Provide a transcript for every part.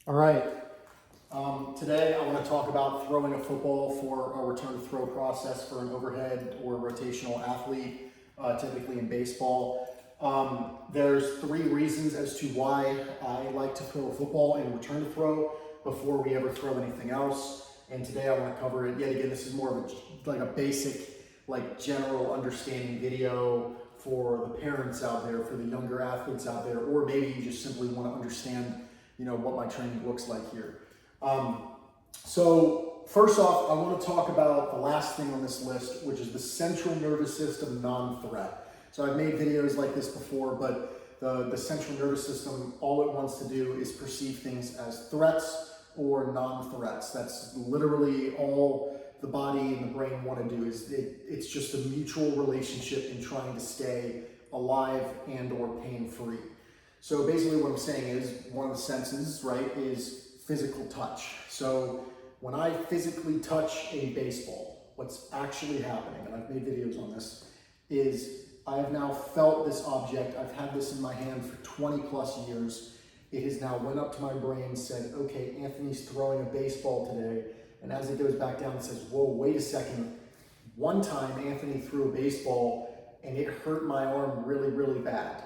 All right, today I want to talk about throwing a football for a return to throw process for an overhead or rotational athlete, typically in baseball. There's 3 reasons as to why I like to throw a football and return to throw before we ever throw anything else. And today I want to cover it. Yet again, this is more of a basic, general understanding video for the parents out there, for the younger athletes out there, or maybe you just simply want to understand what my training looks like here. So first off, I want to talk about the last thing on this list, which is the central nervous system non-threat. So I've made videos like this before, but the central nervous system, all it wants to do is perceive things as threats or non-threats. That's literally all the body and the brain want to do. It's just a mutual relationship in trying to stay alive and or pain-free. So basically what I'm saying is one of the senses, right, is physical touch. So when I physically touch a baseball, what's actually happening, and I've made videos on this, is I have now felt this object. I've had this in my hand for 20 plus years. It has now went up to my brain and said, okay, Anthony's throwing a baseball today. And as it goes back down, it says, whoa, wait a second. One time Anthony threw a baseball and it hurt my arm really, really bad.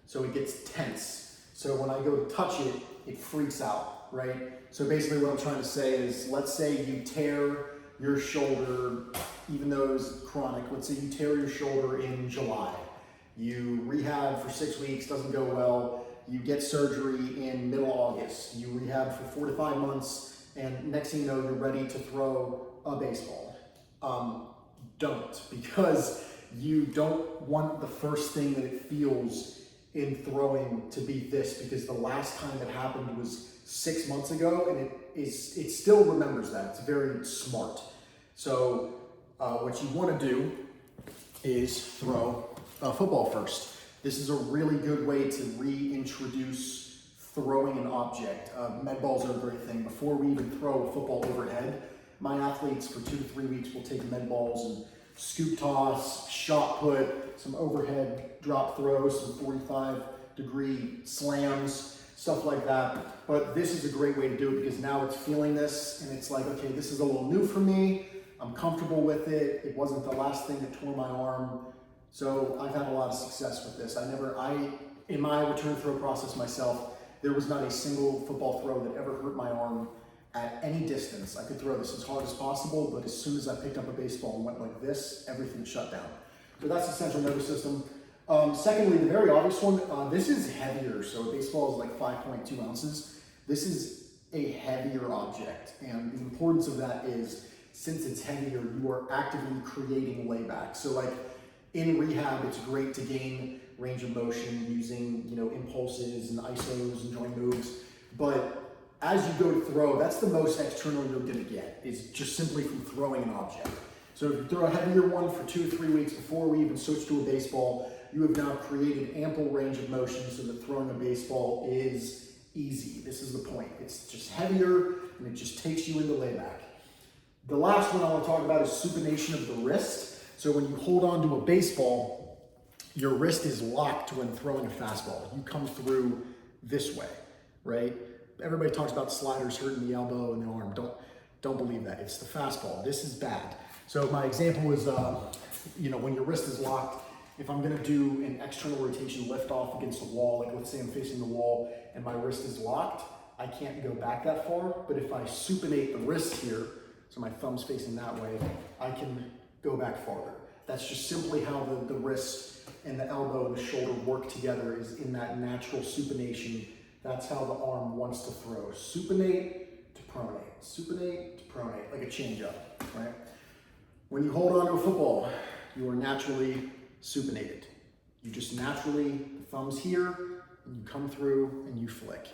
So it gets tense. So when I go to touch it, it freaks out, right? So basically what I'm trying to say is, let's say you tear your shoulder, even though it's chronic, let's say you tear your shoulder in July. You rehab for 6 weeks, doesn't go well. You get surgery in middle August. You rehab for 4 to 5 months, and next thing you know, you're ready to throw a baseball. Don't, because you don't want the first thing that it feels in throwing to be this, because the last time it happened was 6 months ago, and it still remembers that. It's very smart. So what you want to do is throw a football first. This is a really good way to reintroduce throwing an object. Med balls are a great thing. Before we even throw a football overhead, my athletes for 2 to 3 weeks will take med balls and scoop toss, shot put, some overhead drop throws, some 45-degree slams, stuff like that. But this is a great way to do it because now it's feeling this and it's like, okay, this is a little new for me. I'm comfortable with it. It wasn't the last thing that tore my arm. So I've had a lot of success with this. In my return throw process myself, there was not a single football throw that ever hurt my arm at any distance. I could throw this as hard as possible, but as soon as I picked up a baseball and went like this, everything shut down. So that's the central nervous system. Secondly, the very obvious one, this is heavier. So a baseball is like 5.2 ounces. This is a heavier object. And the importance of that is, since it's heavier, you are actively creating layback. So in rehab, it's great to gain range of motion using, impulses and isos and joint moves. But as you go to throw, that's the most external you're gonna get, is just simply from throwing an object. So if you throw a heavier one for 2 to 3 weeks before we even switch to a baseball, you have now created ample range of motion so that throwing a baseball is easy. This is the point. It's just heavier and it just takes you into layback. The last one I want to talk about is supination of the wrist. So when you hold on to a baseball, your wrist is locked when throwing a fastball. You come through this way, right? Everybody talks about sliders hurting the elbow and the arm. Don't believe that. It's the fastball. This is bad. So my example is, when your wrist is locked, if I'm gonna do an external rotation lift off against the wall, like let's say I'm facing the wall and my wrist is locked, I can't go back that far. But if I supinate the wrist here, so my thumb's facing that way, I can go back farther. That's just simply how the wrist and the elbow and the shoulder work together, is in that natural supination. That's how the arm wants to throw. Supinate to pronate, supinate to pronate, like a changeup, right? When you hold on to a football, you are naturally supinated. You just naturally, the thumb's here, and you come through and you flick.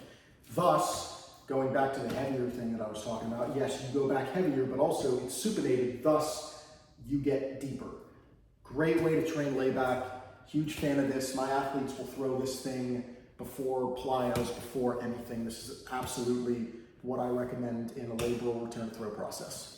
Thus, going back to the heavier thing that I was talking about, yes, you go back heavier, but also it's supinated, thus you get deeper. Great way to train layback. Huge fan of this. My athletes will throw this thing before plyos, before anything. This is absolutely what I recommend in a labral return throw process.